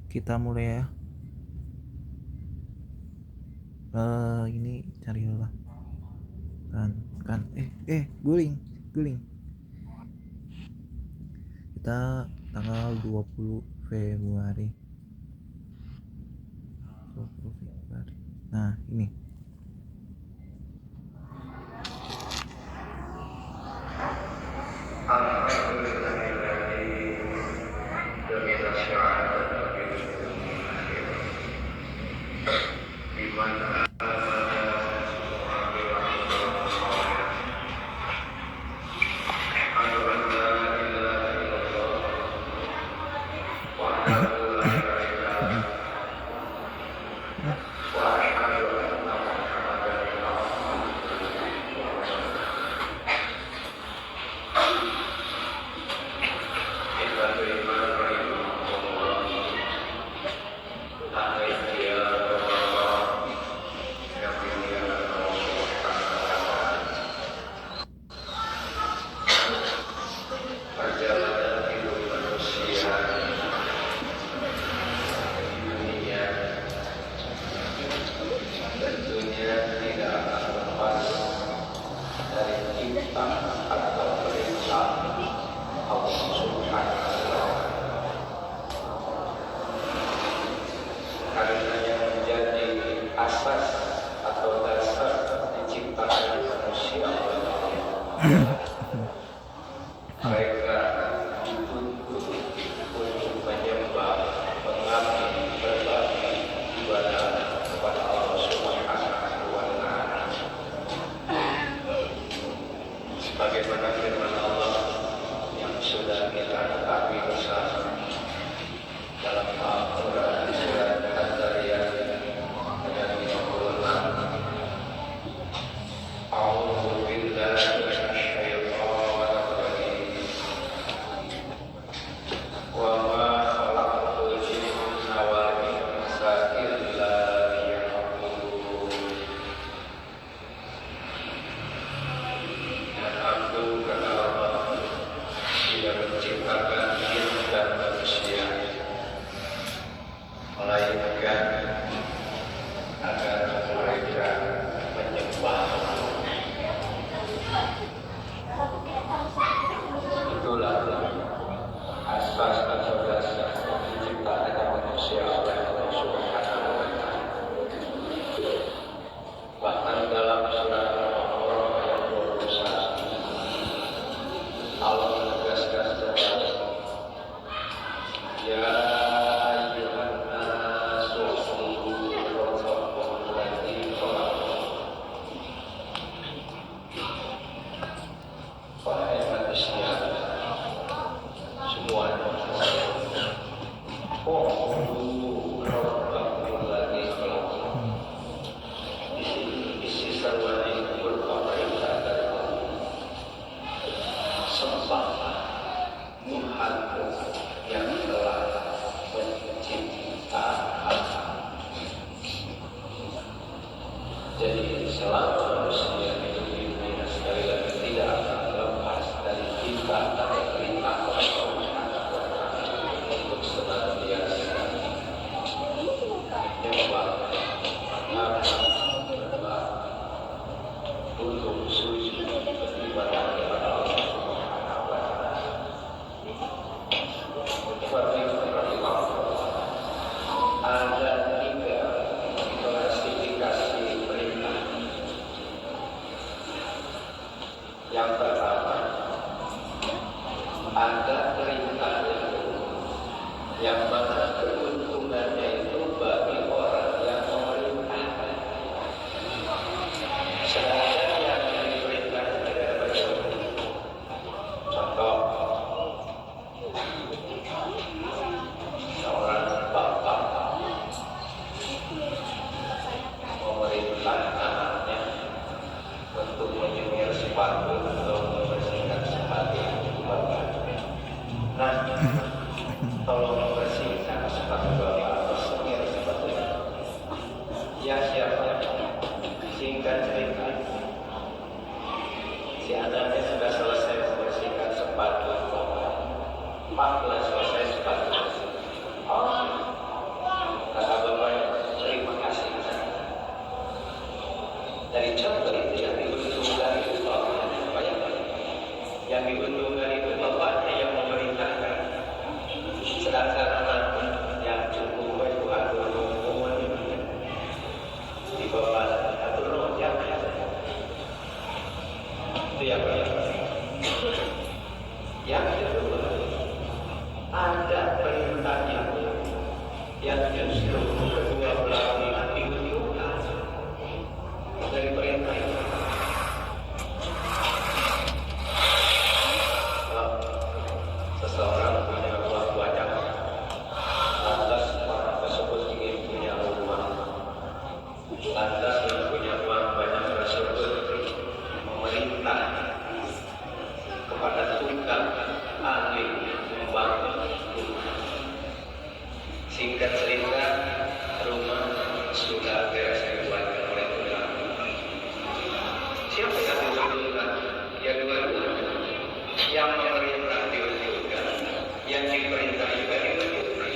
kita mulai ya. Ini cari dulu lah. Kan guling. Kita tanggal 20 Februari. Nah, ini. Bagaimana firman Allah yang sudah kita ketahui bersama dalam Al-Quran surat Al-Zariyat ayat 56. A'udzu billahi minasyaitonir rajim. Wa ma khalaqtul jinna wal insa illa liya'budun. Dan aku kata Allah tidak menciptakan jin dan manusia melainkan agar mereka menyembah. Itulah asas atau dasar diciptakannya manusia oleh Allah Subhanahu wa Ta'ala. Bahkan dalam surat Al-Baqarah ayat 21 Allah menegaskan bahwa ya ayyuhan nasu ubudu rabbakum alladzi khalaqakum. Wahai manusia semuanya, ubudu rabbakum alladzi khalaqakum. Isi seruan ini berupa perintah dari Allah. Sembahlah Tuhanmu yang telah menciptakan. Jadi selama manusia hidup di dunia sekali lagi tidak akan lepas dari kita dan perintah Allah Subhanahu wa Ta'ala untuk senantiasa menyembah, untuk sujud beribadah kepada Allah Subhanahu wa Ta'ala. Seperti ada 3 klasifikasi perintah. Yang pertama, ada perintah yang mana keuntungannya itu bagi orang yang memerintahkan. Sedangkan yang diperintah tidak beruntung. Contoh, seorang bapak memerintah anaknya untuk menyemir sepatu atau membersihkan sepatu. Nah, tolong bersihkan yang justru kedua belah pihak diuntungkan dari perintah itu. Seseorang punya buah banyak, lantas orang tersebut ingin punya rumah, lantas yang punya uang banyak tersebut memerintah kepada tukang ahli membangun rumah. Singkat cerita, rumah sudah beres dibuatkan oleh tukang. Siapa yang diuntungkan? Ya dua-duanya. Yang memerintah diuntungkan, yang diperintah juga diuntungkan.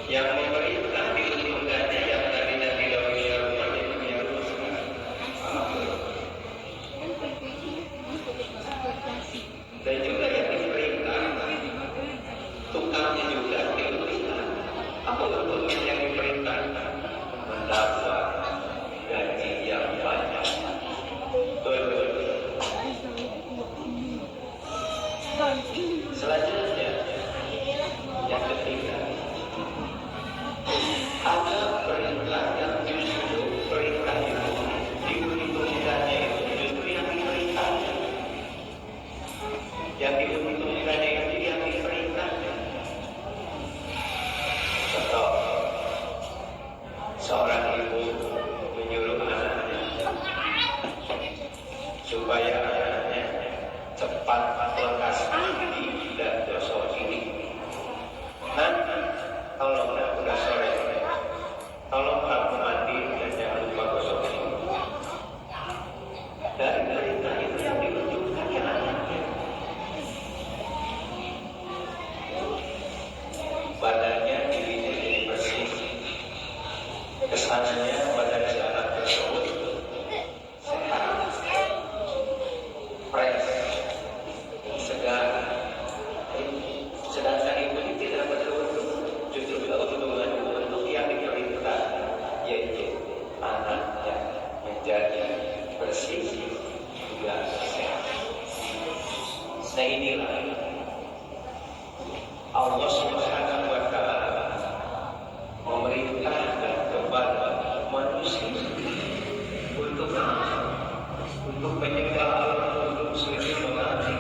Yang memerintah diuntungkannya yang tadinya tidak punya rumah jadi punya rumah sekarang. Dan juga yang diperintah, tukangnya juga diuntungkan. Apa untungnya yang diperintah? Mendapat gaji yang banyak. Selanjutnya, yang ketiga, ada perintah yang justru perintah itu diuntungkannya itu justru yang diperintahnya. Yang diuntungkannya itu yang diperintahnya. Contoh, seorang ibu menyuruh anaknya supaya anaknya cepat lekas mandi dan gosok gigi. Tolong udah sore, tolong kamu mandi dan jangan lupa gosok gigi. Dari perintah itu yang diuntungkannya anaknya. Badannya dirinya jadi bersih, kesannya badan si anak tersebut sehat, fresh, segar. Sedangkan ibu ini tidak betul-betul, justru keuntungan untuk yang diperintah, yaitu anaknya menjadi bersih juga sehat. Nah inilah Allah Subhanahu wa Ta'ala memerintahkan kepada manusia untuk menyembah Allah, untuk sujud mengabdi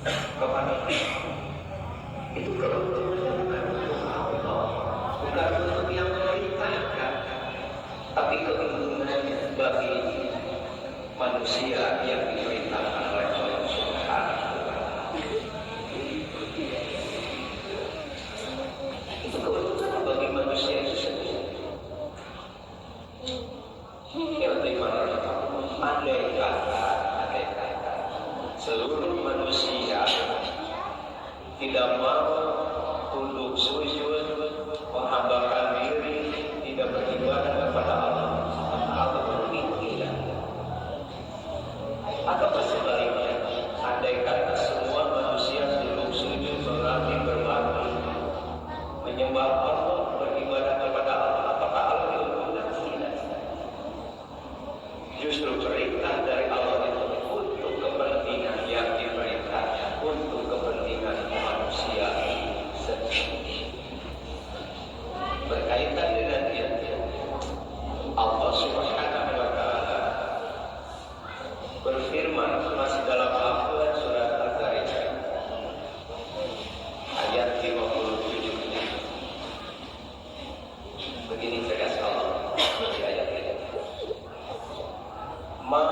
kepada Allah. Itu keuntungannya bukan untuk Allah, bukan untuk yang memerintahkan, tapi keuntungannya bagi manusia yang diperintahkan oleh Allah Subhanahu wa Ta'ala. Itu keuntungan bagi manusia itu sendiri. Yang dimana andai kata seluruh manusia tidak mau tunduk sujud, menghambakan diri, tidak beribadah kepada Allah, apa mungkin tidak? Atau sebaliknya, andai kata semua manusia tunduk sujud, mengabdi, berbakti, menyembah Allah, beribadah kepada Allah, apakah Allah diuntungkan? Tidak. Justru perintah dari Allah itu untuk kepentingan yang diperintahnya, untuk kepentingan manusia sendiri. Berkaitan dengan itu, Allah Subhanahu wa Ta'ala berfirman masih dalam Al-Quran surat Al-Zariyat ayat 57. Begini tegas Allah di ayat ini. Ma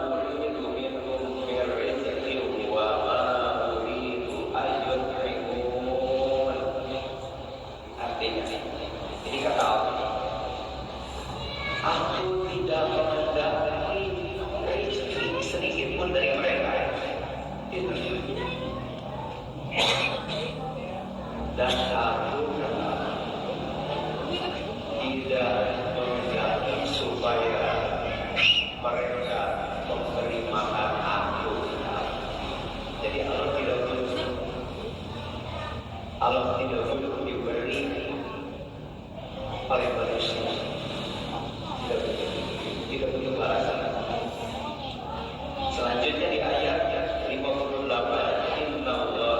uridu minhum min rizqin wa ma uridu ayyut'imun. Artinya, ini kata Allah, aku tidak menghendaki rezeki sedikit pun dari mereka. Itu. Dan aku tidak menghendaki supaya mereka memberi makan aku. Jadi Allah tidak butuh diberi oleh manusia. Tidak butuh balasan. Selanjutnya di ayat 58, Inna Allah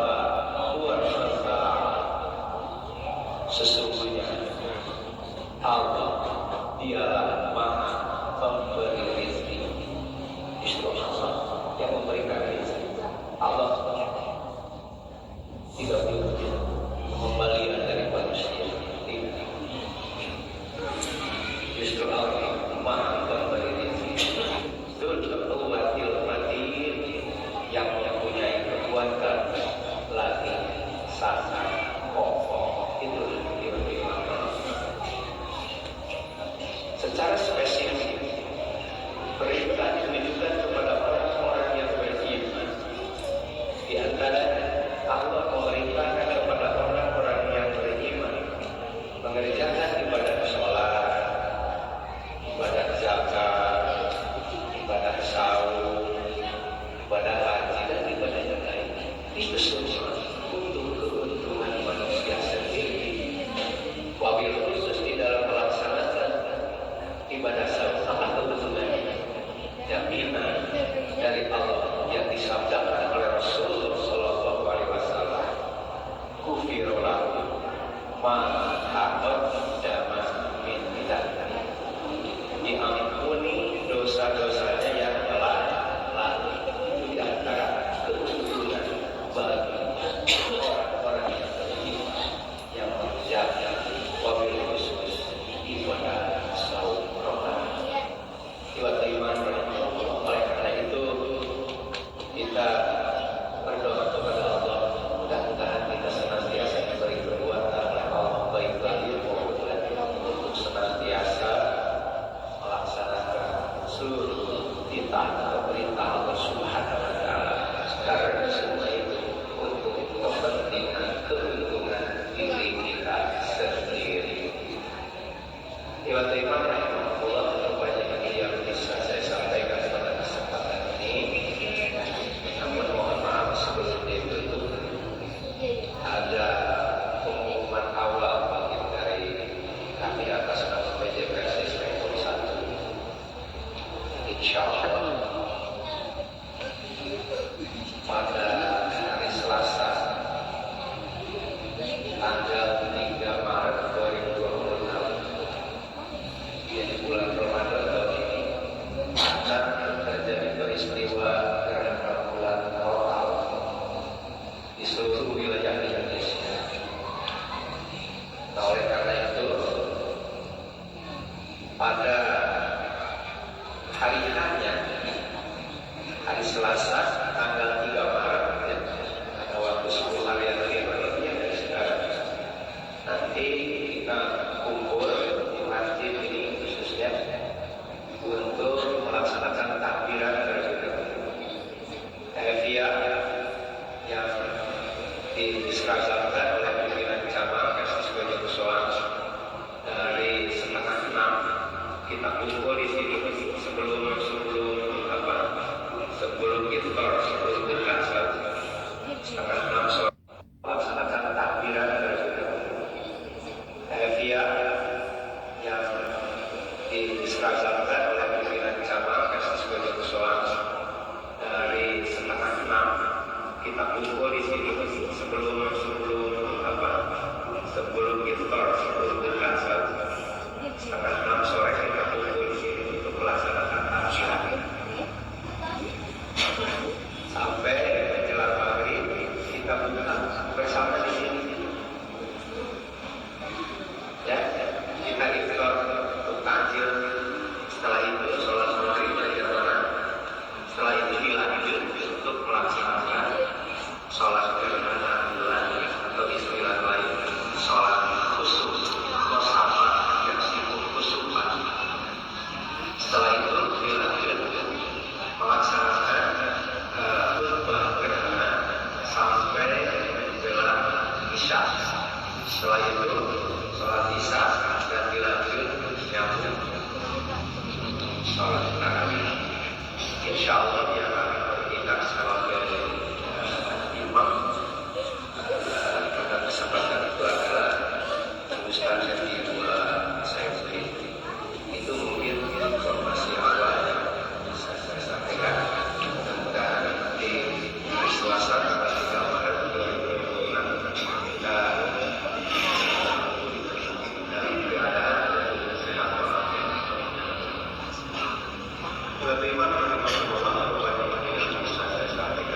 Itu semua untuk keuntungan manusia sendiri. Wabil khusus di dalam melaksanakan ibadah salat kebetulan jaminan dari Allah yang disabdakan oleh Rasulullah Sallallahu Alaihi Wasallam, kufirolahu ma taqaddama min dzambi, diampuni dosa-dosanya yang telah lalu. Itu di antara keuntungan bagi orang-orang yang beriman yang menjaga wabil khusus ibadah saum Ramadan. Ibadah iman rahimahullah. Oleh karena itu kita berdoa kepada Allah, mudah-mudahan kita senantiasa diberi kekuatan oleh Allah, baik lahir maupun batin, untuk senantiasa melaksanakan seluruh titah perintah Allah Subhanahu wa Ta'ala, karena semua itu untuk kepentingan keuntungan diri kita sendiri. Ibadah iman rahimahullah, banyak yang bisa saya sampaikan pada kesempatan ini. Namun mohon maaf sebelum itu ada pengumuman awal mungkin dari kami atas nama PJKS Sektor 1. Insya Allah pada hari Selasa tanggal 3 Maret 2026, yaitu bulan Ramadan tahun ini, akan terjadi peristiwa gerhana bulan total di seluruh wilayah Indonesia. Nah, oleh karena itu pada hari hanya hari Selasa tanggal 3 Maret ya, ada waktu 10 hari lagi dari sekarang, nanti kita kumpul di masjid ini khususnya untuk melaksanakan takbiran terlebih dahulu. Hadiah yang diseragamkan oleh pimpinan cabang Kasih Musola dari setengah 6 kita kumpul di sini sebelum iftar, sebelum buka setengah 6 sore melaksanakan takbiran terlebih dahulu. Hadiah yang diseragamkan oleh pimpinan cabang Kasih Musola dari setengah 6 kita kumpul di sini sebelum iftar, sebelum buka setengah 6 sore kita kumpul di sini untuk melaksanakan takbiran sampai menjelang maghrib. Kita buka bersama di sini ya, kita iftar untuk takjil. Setelah itu sholat maghrib berjamaah. Setelah itu dilanjut untuk melaksanakan sholat gerhana bulan atau istilah lain sholat khusuf bersama yang disebut khusupan. Setelah itu dilanjut melaksanakan khutbah gerhana sampai menjelang isya. Setelah itu sholat isya dan dilanjut nyambung sholat tarawih. Insya Allah dia akan bertindak sebagai imam. Pada kesempatan itu adalah Ustaz yang kedua saya beri. Itu mungkin informasi awal yang bisa saya sampaikan. Mudah-mudahan nanti hari Selasa tanggal 3 Maret 2026 kita dari keadaan sehat walafiat. Bagaimana dengan Allah banyak yang bisa saya sampaikan.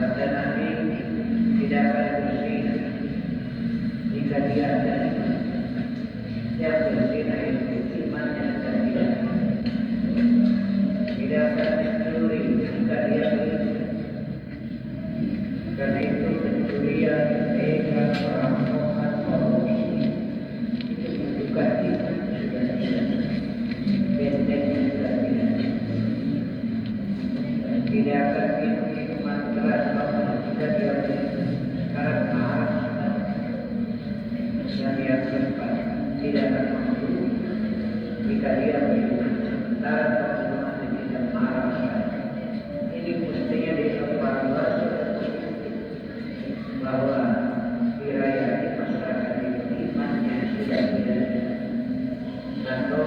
Sabda Nabi, tidak akan berzina jika dia ada iman. Yang berzina itu imannya dan tidak. Tidak akan mencuri jika dia beriman. Karena itu pencurian, begal, perampokan, korupsi itu menunjukkan iman sudah tidak. Bentengnya sudah tidak. Tidak akan minum minuman keras jika dia beriman. Sekarang marah. Dan yang keempat, tidak akan membunuh jika dia beriman. Sementara pembunuhan tidak marah. Ini mestinya dievaluasi bahwa dirayani masyarakat itu imannya sudah tidak atau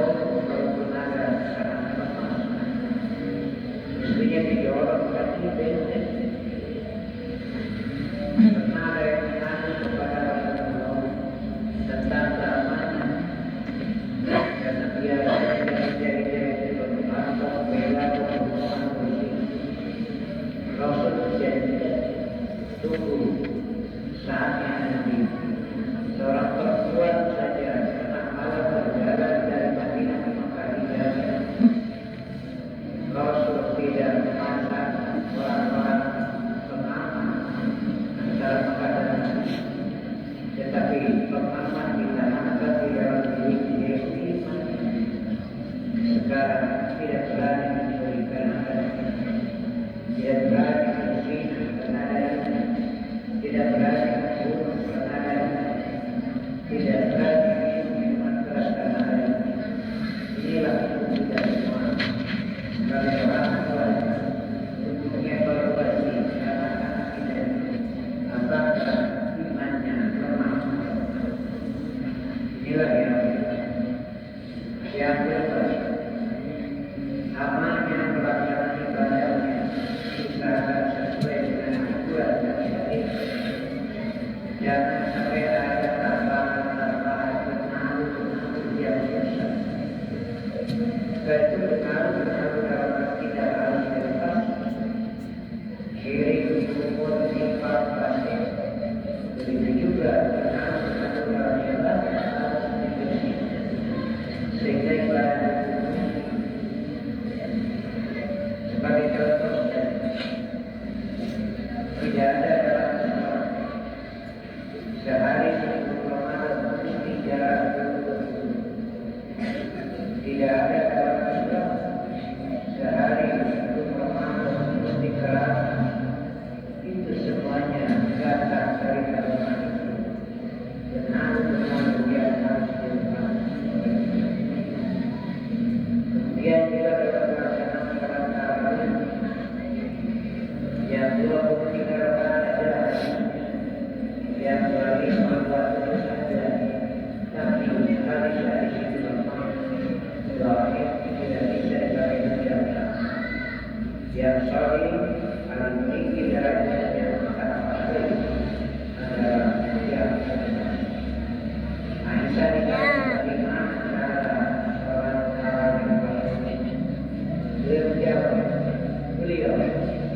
kalaupun ada sangat lemah, mestinya didorong kaki benteng. Karena ada yang mengadu kepada Rasulullah tentang keamanan, karena dia jadi berpantau bela pembunuhan bersih. Rasul berjanji tunggu saatnya nanti seorang perempuan saja tengah malam berjalan dari Madinah ke Mekah di jalan. Rasul tidak memasang orang-orang pengaman antara Mekah dan Madinah, tetapi pengaman ditanamkan di dalam diri iman. Sekarang tidak berani mencuri karena ada iman, tidak berani berzina karena ada iman, tidak berani membunuh karena ada iman, tidak berani minum minuman keras karena ada iman. Inilah hukum kita semua. Sebagai orang tua untuk mengevaluasi anak-anak kita, apakah imannya lemah. Inilah yang kedua, amalnya pelaksanaan ibadahnya usaha sesuai dengan aturan dan syariat. Jangan sampai ada tambahan-tambahan pengaruh yang besar. Itu pengaruh dalam tidak harus dilepas. Syirik, kufur, nifaq, fasik. Begitu juga pengaruh dalam syariat harus dibersihkan. Sehingga ibadah sebagai contoh, tidak ada dalam Islam sehari sebelum Ramadan mesti jarak berwudu. Tidak ada dalam Islam sehari sebelum Ramadan mesti keramas. Itu semuanya datang dari agama itu. Benar-benar yang harus dilepas. Kemudian juga dalam pelaksanaan salat tarawih yang 23 rakaat adalah yang 25 waktu saja, tapi hadis-hadis itu lemah, zahir, tidak bisa dipakai hujah. Yang sahih paling tinggi derajatnya mengatakan adalah yang Aisyah dikatakan bagaimana cara sholat tarawih. Beliau menjawab, beliau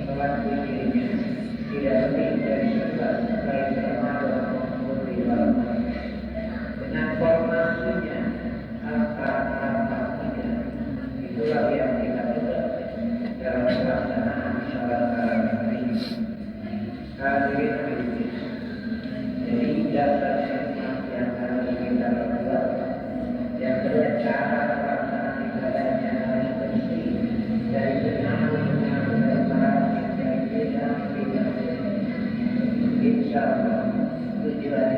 sholat witirnya tidak lebih dari 11 kali Ramadan maupun di malam. Dengan formasinya angka-angka 3, itulah yang kita pegang dalam pelaksanaan sholat tarawih ini. Hadirin hadirin, jadi dasar yang harus kita lakukan. Yang kedua, cara pelaksanaan ibadahnya harus bersih dari pengaruh-pengaruh dari beda-beda. Insya Allah tujuan